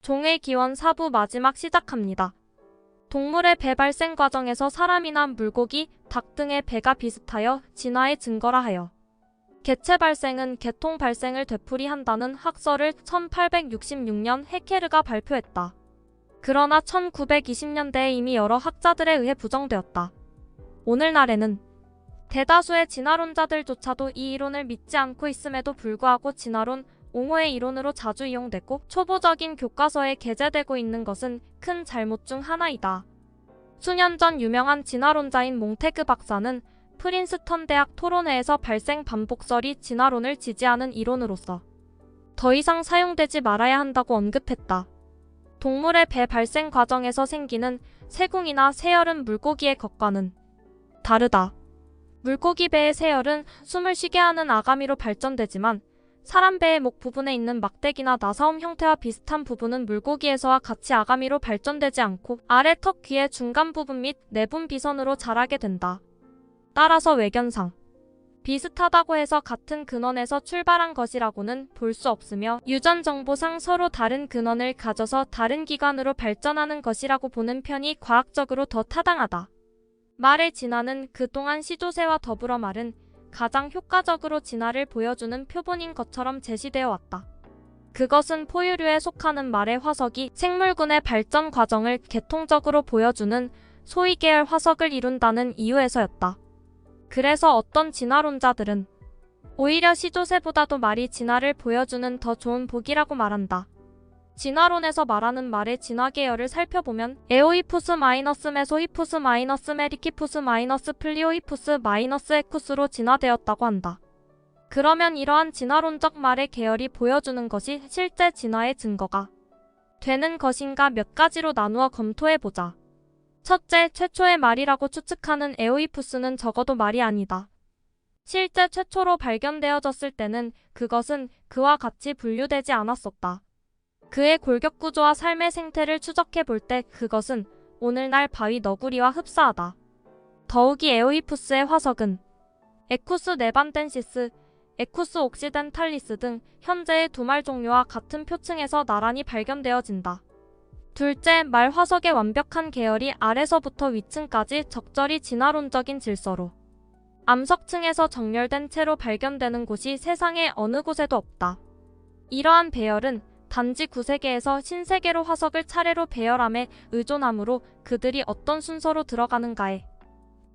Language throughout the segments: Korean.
종의 기원 4부 마지막 시작합니다. 동물의 배 발생 과정에서 사람이나 물고기, 닭 등의 배가 비슷하여 진화의 증거라 하여 개체 발생은 개통 발생을 되풀이한다는 학설을 1866년 해케르가 발표했다. 그러나 1920년대에 이미 여러 학자들에 의해 부정되었다. 오늘날에는 대다수의 진화론자들조차도 이 이론을 믿지 않고 있음에도 불구하고 진화론, 옹호의 이론으로 자주 이용되고 초보적인 교과서에 게재되고 있는 것은 큰 잘못 중 하나이다. 수년 전 유명한 진화론자인 몽테그 박사는 프린스턴 대학 토론회에서 발생 반복설이 진화론을 지지하는 이론으로서 더 이상 사용되지 말아야 한다고 언급했다. 동물의 배 발생 과정에서 생기는 세궁이나 세열은 물고기의 것과는 다르다. 물고기 배의 세열은 숨을 쉬게 하는 아가미로 발전되지만 사람 배의 목 부분에 있는 막대기나 나사움 형태와 비슷한 부분은 물고기에서와 같이 아가미로 발전되지 않고 아래 턱 귀의 중간 부분 및 내분 비선으로 자라게 된다. 따라서 외견상 비슷하다고 해서 같은 근원에서 출발한 것이라고는 볼 수 없으며 유전 정보상 서로 다른 근원을 가져서 다른 기관으로 발전하는 것이라고 보는 편이 과학적으로 더 타당하다. 말의 진화는 그동안 시조새와 더불어 말은 가장 효과적으로 진화를 보여주는 표본인 것처럼 제시되어 왔다. 그것은 포유류에 속하는 말의 화석이 생물군의 발전 과정을 계통적으로 보여주는 소위 계열 화석을 이룬다는 이유에서였다. 그래서 어떤 진화론자들은 오히려 시조새보다도 말이 진화를 보여주는 더 좋은 복이라고 말한다. 진화론에서 말하는 말의 진화 계열을 살펴보면 에오히푸스 메소히푸스 메리키푸스 플리오히푸스 에쿠스로 진화되었다고 한다. 그러면 이러한 진화론적 말의 계열이 보여주는 것이 실제 진화의 증거가 되는 것인가 몇 가지로 나누어 검토해보자. 첫째, 최초의 말이라고 추측하는 에오히푸스는 적어도 말이 아니다. 실제 최초로 발견되어졌을 때는 그것은 그와 같이 분류되지 않았었다. 그의 골격구조와 삶의 생태를 추적해볼 때 그것은 오늘날 바위 너구리와 흡사하다. 더욱이 에오히푸스의 화석은 에쿠스 네반덴시스, 에쿠스 옥시덴탈리스 등 현재의 두 말 종류와 같은 표층에서 나란히 발견되어진다. 둘째, 말 화석의 완벽한 계열이 아래서부터 위층까지 적절히 진화론적인 질서로 암석층에서 정렬된 채로 발견되는 곳이 세상의 어느 곳에도 없다. 이러한 배열은 단지 구세계에서 신세계로 화석을 차례로 배열함에 의존하므로 그들이 어떤 순서로 들어가는가에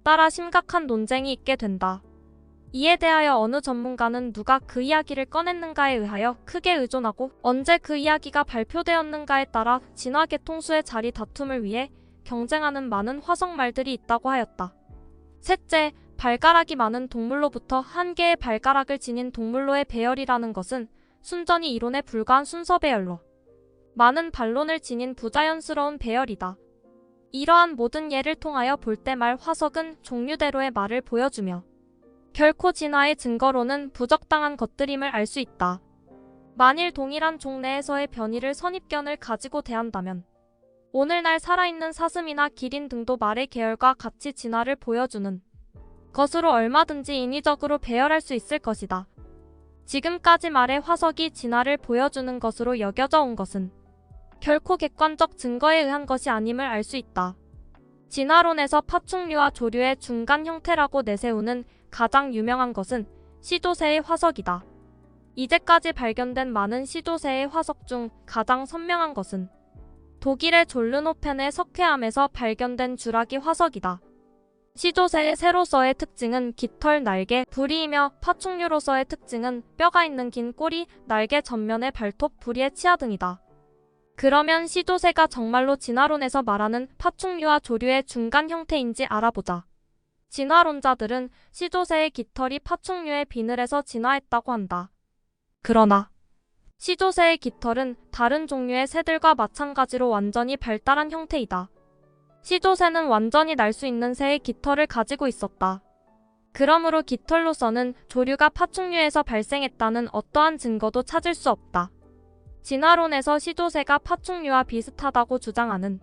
따라 심각한 논쟁이 있게 된다. 이에 대하여 어느 전문가는 누가 그 이야기를 꺼냈는가에 의하여 크게 의존하고 언제 그 이야기가 발표되었는가에 따라 진화 계통수의 자리 다툼을 위해 경쟁하는 많은 화석말들이 있다고 하였다. 셋째, 발가락이 많은 동물로부터 한 개의 발가락을 지닌 동물로의 배열이라는 것은 순전히 이론에 불과한 순서 배열로 많은 반론을 지닌 부자연스러운 배열이다. 이러한 모든 예를 통하여 볼 때 말 화석은 종류대로의 말을 보여주며 결코 진화의 증거로는 부적당한 것들임을 알 수 있다. 만일 동일한 종 내에서의 변이를 선입견을 가지고 대한다면 오늘날 살아있는 사슴이나 기린 등도 말의 계열과 같이 진화를 보여주는 것으로 얼마든지 인위적으로 배열할 수 있을 것이다. 지금까지 말의 화석이 진화를 보여주는 것으로 여겨져 온 것은 결코 객관적 증거에 의한 것이 아님을 알 수 있다. 진화론에서 파충류와 조류의 중간 형태라고 내세우는 가장 유명한 것은 시조새의 화석이다. 이제까지 발견된 많은 시조새의 화석 중 가장 선명한 것은 독일의 졸르노펜의 석회암에서 발견된 주라기 화석이다. 시조새의 새로서의 특징은 깃털, 날개, 부리이며 파충류로서의 특징은 뼈가 있는 긴 꼬리, 날개 전면의 발톱, 부리의 치아 등이다. 그러면 시조새가 정말로 진화론에서 말하는 파충류와 조류의 중간 형태인지 알아보자. 진화론자들은 시조새의 깃털이 파충류의 비늘에서 진화했다고 한다. 그러나 시조새의 깃털은 다른 종류의 새들과 마찬가지로 완전히 발달한 형태이다. 시조새는 완전히 날 수 있는 새의 깃털을 가지고 있었다. 그러므로 깃털로서는 조류가 파충류에서 발생했다는 어떠한 증거도 찾을 수 없다. 진화론에서 시조새가 파충류와 비슷하다고 주장하는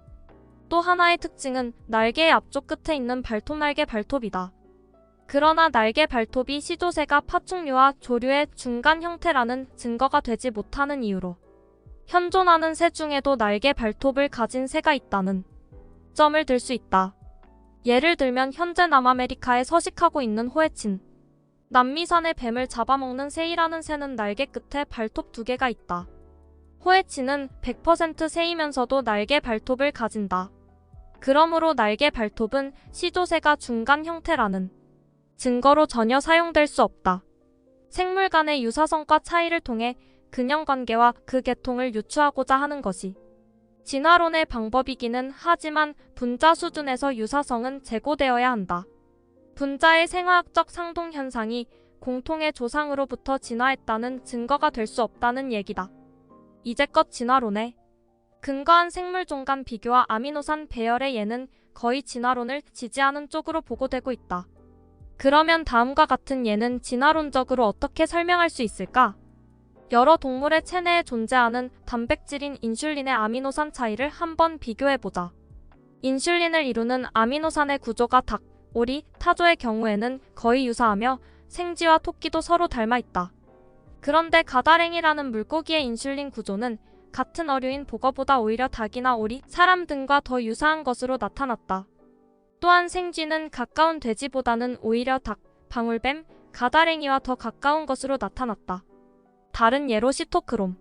또 하나의 특징은 날개의 앞쪽 끝에 있는 발톱날개 발톱이다. 그러나 날개 발톱이 시조새가 파충류와 조류의 중간 형태라는 증거가 되지 못하는 이유로 현존하는 새 중에도 날개 발톱을 가진 새가 있다는 점을 들 수 있다. 예를 들면 현재 남아메리카에 서식하고 있는 호에친, 남미산의 뱀을 잡아먹는 새이라는 새는 날개 끝에 발톱 2개가 있다. 호에친은 100% 새이면서도 날개 발톱을 가진다. 그러므로 날개 발톱은 시조새가 중간 형태라는 증거로 전혀 사용될 수 없다. 생물 간의 유사성과 차이를 통해 근형관계와 그 계통을 유추하고자 하는 것이 진화론의 방법이기는 하지만 분자 수준에서 유사성은 제고되어야 한다. 분자의 생화학적 상동 현상이 공통의 조상으로부터 진화했다는 증거가 될 수 없다는 얘기다. 이제껏 진화론에 근거한 생물종 간 비교와 아미노산 배열의 예는 거의 진화론을 지지하는 쪽으로 보고되고 있다. 그러면 다음과 같은 예는 진화론적으로 어떻게 설명할 수 있을까? 여러 동물의 체내에 존재하는 단백질인 인슐린의 아미노산 차이를 한번 비교해보자. 인슐린을 이루는 아미노산의 구조가 닭, 오리, 타조의 경우에는 거의 유사하며 생쥐와 토끼도 서로 닮아있다. 그런데 가다랭이라는 물고기의 인슐린 구조는 같은 어류인 보거보다 오히려 닭이나 오리, 사람 등과 더 유사한 것으로 나타났다. 또한 생쥐는 가까운 돼지보다는 오히려 닭, 방울뱀, 가다랭이와 더 가까운 것으로 나타났다. 다른 예로 시토크롬.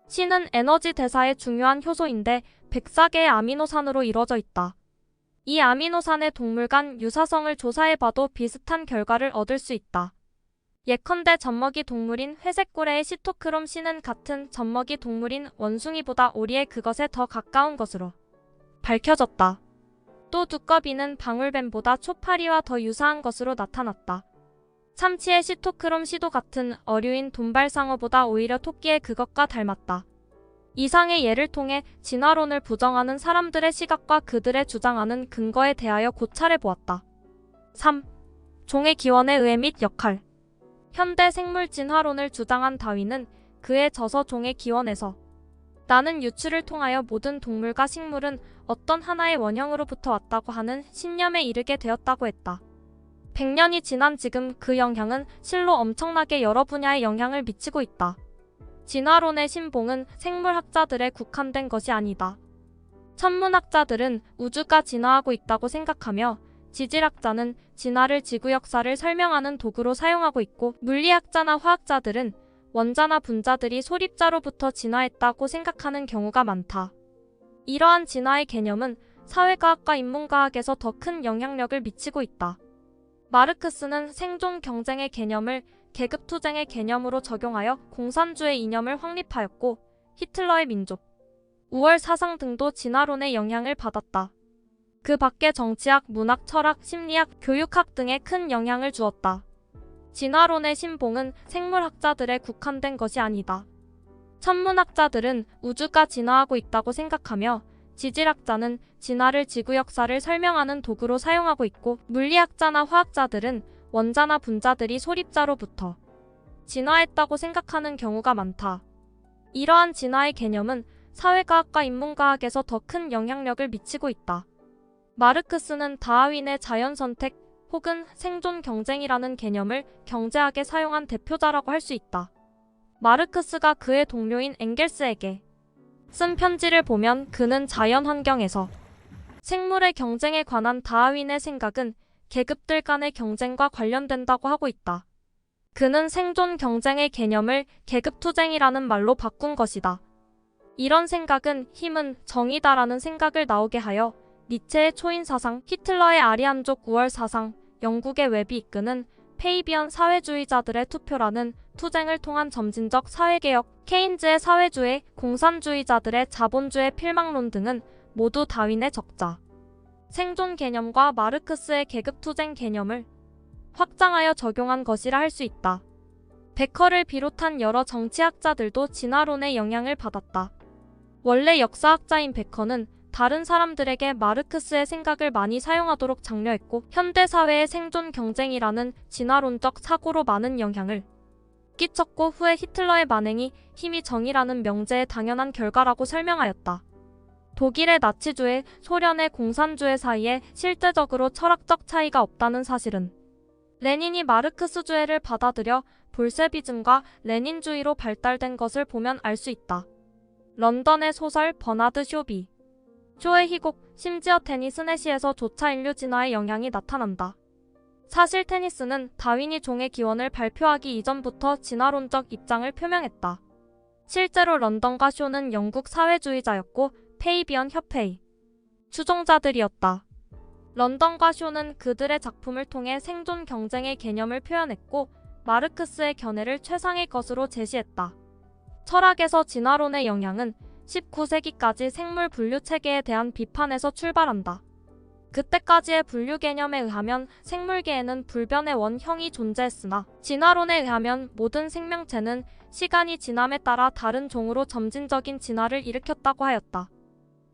시는 에너지 대사의 중요한 효소인데 104개의 아미노산으로 이루어져 있다. 이 아미노산의 동물 간 유사성을 조사해봐도 비슷한 결과를 얻을 수 있다. 예컨대 젖먹이 동물인 회색고래의 시토크롬 C는 같은 젖먹이 동물인 원숭이보다 오리의 그것에 더 가까운 것으로 밝혀졌다. 또 두꺼비는 방울뱀보다 초파리와 더 유사한 것으로 나타났다. 참치의 시토크롬 C도 같은 어류인 돈발상어보다 오히려 토끼의 그것과 닮았다. 이상의 예를 통해 진화론을 부정하는 사람들의 시각과 그들의 주장하는 근거에 대하여 고찰해 보았다. 3. 종의 기원의 의의 및 역할. 현대 생물 진화론을 주장한 다윈은 그의 저서 종의 기원에서 나는 유추를 통하여 모든 동물과 식물은 어떤 하나의 원형으로부터 왔다고 하는 신념에 이르게 되었다고 했다. 100년이 지난 지금 그 영향은 실로 엄청나게 여러 분야에 영향을 미치고 있다. 진화론의 신봉은 생물학자들에 국한된 것이 아니다. 천문학자들은 우주가 진화하고 있다고 생각하며 지질학자는 진화를 지구 역사를 설명하는 도구로 사용하고 있고 물리학자나 화학자들은 원자나 분자들이 소립자로부터 진화했다고 생각하는 경우가 많다. 이러한 진화의 개념은 사회과학과 인문과학에서 더 큰 영향력을 미치고 있다. 마르크스는 생존 경쟁의 개념을 계급투쟁의 개념으로 적용하여 공산주의 이념을 확립하였고 히틀러의 민족, 우월 사상 등도 진화론의 영향을 받았다. 그 밖에 정치학, 문학, 철학, 심리학, 교육학 등에 큰 영향을 주었다. 진화론의 신봉은 생물학자들에 국한된 것이 아니다. 천문학자들은 우주가 진화하고 있다고 생각하며 지질학자는 진화를 지구 역사를 설명하는 도구로 사용하고 있고 물리학자나 화학자들은 원자나 분자들이 소립자로부터 진화했다고 생각하는 경우가 많다. 이러한 진화의 개념은 사회과학과 인문과학에서 더 큰 영향력을 미치고 있다. 마르크스는 다윈의 자연선택 혹은 생존 경쟁이라는 개념을 경제학에 사용한 대표자라고 할 수 있다. 마르크스가 그의 동료인 엥겔스에게 쓴 편지를 보면 그는 자연 환경에서 생물의 경쟁에 관한 다윈의 생각은 계급들 간의 경쟁과 관련된다고 하고 있다. 그는 생존 경쟁의 개념을 계급투쟁이라는 말로 바꾼 것이다. 이런 생각은 힘은 정의다라는 생각을 나오게 하여 니체의 초인 사상, 히틀러의 아리안족 우월 사상, 영국의 웹이 이끄는 페이비언 사회주의자들의 투표라는 투쟁을 통한 점진적 사회개혁, 케인즈의 사회주의, 공산주의자들의 자본주의 필망론 등은 모두 다윈의 적자, 생존 개념과 마르크스의 계급투쟁 개념을 확장하여 적용한 것이라 할 수 있다. 베커를 비롯한 여러 정치학자들도 진화론의 영향을 받았다. 원래 역사학자인 베커는 다른 사람들에게 마르크스의 생각을 많이 사용하도록 장려했고 현대사회의 생존 경쟁이라는 진화론적 사고로 많은 영향을 끼쳤고 후에 히틀러의 만행이 힘이 정의라는 명제의 당연한 결과라고 설명하였다. 독일의 나치주의, 소련의 공산주의 사이에 실제적으로 철학적 차이가 없다는 사실은 레닌이 마르크스주의를 받아들여 볼셰비즘과 레닌주의로 발달된 것을 보면 알 수 있다. 런던의 소설 버나드 쇼비. 쇼의 희곡, 심지어 테니스 내시에서조차 인류 진화의 영향이 나타난다. 사실 테니스는 다윈이 종의 기원을 발표하기 이전부터 진화론적 입장을 표명했다. 실제로 런던과 쇼는 영국 사회주의자였고 페이비언 협회의 추종자들이었다. 런던과 쇼는 그들의 작품을 통해 생존 경쟁의 개념을 표현했고 마르크스의 견해를 최상의 것으로 제시했다. 철학에서 진화론의 영향은 19세기까지 생물 분류 체계에 대한 비판에서 출발한다. 그때까지의 분류 개념에 의하면 생물계에는 불변의 원형이 존재했으나 진화론에 의하면 모든 생명체는 시간이 지남에 따라 다른 종으로 점진적인 진화를 일으켰다고 하였다.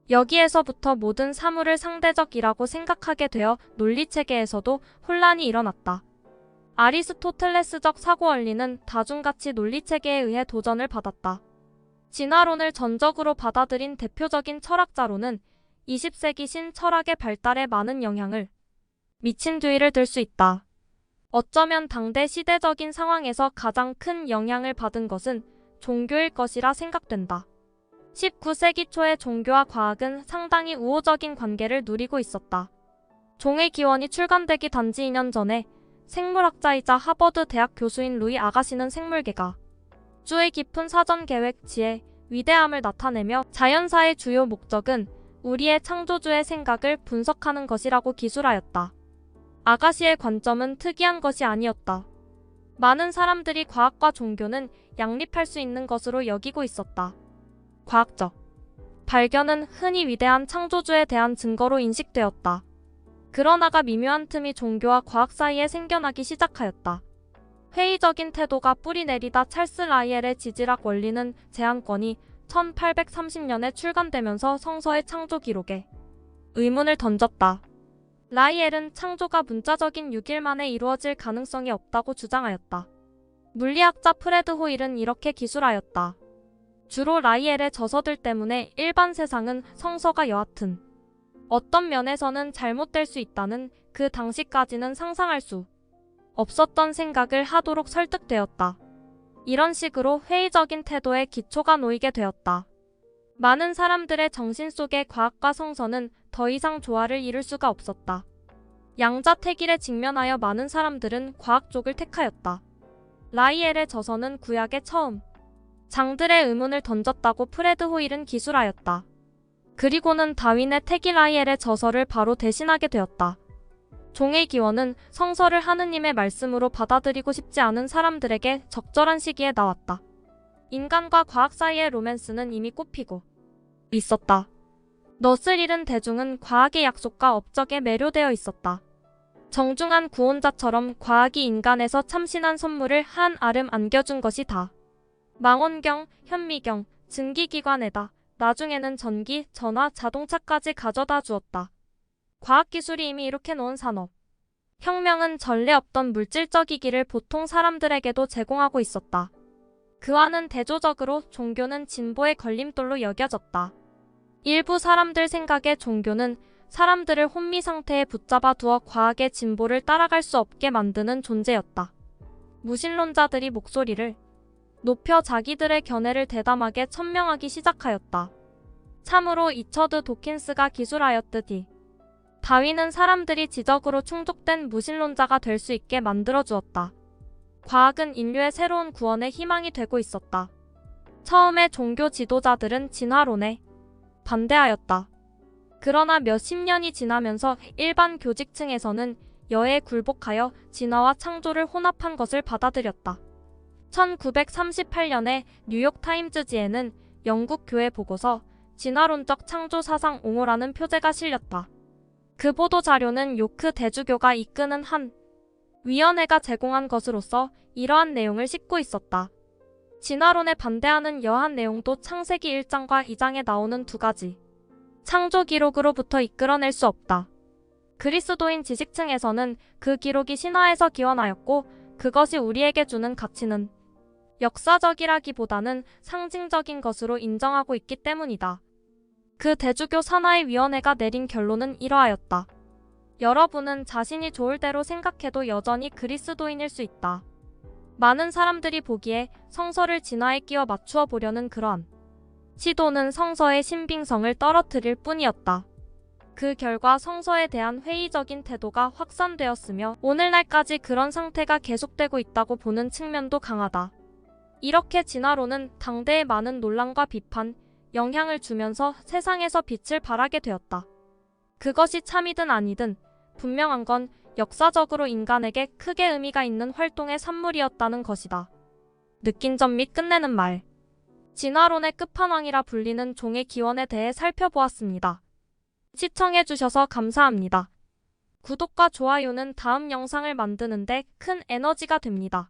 여기에서부터 모든 사물을 상대적이라고 생각하게 되어 논리체계에서도 혼란이 일어났다. 아리스토텔레스적 사고원리는 다중가치 논리체계에 의해 도전을 받았다. 진화론을 전적으로 받아들인 대표적인 철학자로는 20세기 신철학의 발달에 많은 영향을 미친 뒤를 들 수 있다. 어쩌면 당대 시대적인 상황에서 가장 큰 영향을 받은 것은 종교일 것이라 생각된다. 19세기 초에 종교와 과학은 상당히 우호적인 관계를 누리고 있었다. 종의 기원이 출간되기 단지 2년 전에 생물학자이자 하버드 대학 교수인 루이 아가시는 생물계가 주의 깊은 사전 계획지에 위대함을 나타내며 자연사의 주요 목적은 우리의 창조주의 생각을 분석하는 것이라고 기술하였다. 아가시의 관점은 특이한 것이 아니었다. 많은 사람들이 과학과 종교는 양립할 수 있는 것으로 여기고 있었다. 과학적 발견은 흔히 위대한 창조주에 대한 증거로 인식되었다. 그러나가 미묘한 틈이 종교와 과학 사이에 생겨나기 시작하였다. 회의적인 태도가 뿌리내리다 찰스 라이엘의 지질학 원리는 제한권이 1830년에 출간되면서 성서의 창조 기록에 의문을 던졌다. 라이엘은 창조가 문자적인 6일 만에 이루어질 가능성이 없다고 주장하였다. 물리학자 프레드 호일은 이렇게 기술하였다. 주로 라이엘의 저서들 때문에 일반 세상은 성서가 여하튼 어떤 면에서는 잘못될 수 있다는 그 당시까지는 상상할 수 없었던 생각을 하도록 설득되었다. 이런 식으로 회의적인 태도에 기초가 놓이게 되었다. 많은 사람들의 정신 속의 과학과 성서는 더 이상 조화를 이룰 수가 없었다. 양자택일에 직면하여 많은 사람들은 과학 쪽을 택하였다. 라이엘의 저서는 구약의 처음 장들의 의문을 던졌다고 프레드 호일은 기술하였다. 그리고는 다윈의 택이 라이엘의 저서를 바로 대신하게 되었다. 종의 기원은 성서를 하느님의 말씀으로 받아들이고 싶지 않은 사람들에게 적절한 시기에 나왔다. 인간과 과학 사이의 로맨스는 이미 꽃피고 있었다. 넛을 잃은 대중은 과학의 약속과 업적에 매료되어 있었다. 정중한 구원자처럼 과학이 인간에서 참신한 선물을 한 알음 안겨준 것이 다. 망원경, 현미경, 증기기관에다 나중에는 전기, 전화, 자동차까지 가져다 주었다. 과학기술이 이미 이렇게 놓은 산업. 혁명은 전례 없던 물질적이기를 보통 사람들에게도 제공하고 있었다. 그와는 대조적으로 종교는 진보의 걸림돌로 여겨졌다. 일부 사람들 생각에 종교는 사람들을 혼미 상태에 붙잡아 두어 과학의 진보를 따라갈 수 없게 만드는 존재였다. 무신론자들이 목소리를 높여 자기들의 견해를 대담하게 천명하기 시작하였다. 참으로 리처드 도킨스가 기술하였듯이 다윈은 사람들이 지적으로 충족된 무신론자가 될 수 있게 만들어 주었다. 과학은 인류의 새로운 구원의 희망이 되고 있었다. 처음에 종교 지도자들은 진화론에 반대하였다. 그러나 몇십 년이 지나면서 일반 교직층에서는 여에 굴복하여 진화와 창조를 혼합한 것을 받아들였다. 1938년에 뉴욕타임즈지에는 영국 교회 보고서 진화론적 창조 사상 옹호라는 표제가 실렸다. 그 보도 자료는 요크 대주교가 이끄는 한 위원회가 제공한 것으로서 이러한 내용을 싣고 있었다. 진화론에 반대하는 여한 내용도 창세기 1장과 2장에 나오는 두 가지 창조 기록으로부터 이끌어낼 수 없다. 그리스도인 지식층에서는 그 기록이 신화에서 기원하였고 그것이 우리에게 주는 가치는 역사적이라기보다는 상징적인 것으로 인정하고 있기 때문이다. 그 대주교 산하의 위원회가 내린 결론은 이러하였다. 여러분은 자신이 좋을 대로 생각해도 여전히 그리스도인일 수 있다. 많은 사람들이 보기에 성서를 진화에 끼워 맞추어 보려는 그러한 시도는 성서의 신빙성을 떨어뜨릴 뿐이었다. 그 결과 성서에 대한 회의적인 태도가 확산되었으며 오늘날까지 그런 상태가 계속되고 있다고 보는 측면도 강하다. 이렇게 진화론은 당대에 많은 논란과 비판, 영향을 주면서 세상에서 빛을 발하게 되었다. 그것이 참이든 아니든 분명한 건 역사적으로 인간에게 크게 의미가 있는 활동의 산물이었다는 것이다. 느낀 점 및 끝내는 말. 진화론의 끝판왕이라 불리는 종의 기원에 대해 살펴보았습니다. 시청해주셔서 감사합니다. 구독과 좋아요는 다음 영상을 만드는데 큰 에너지가 됩니다.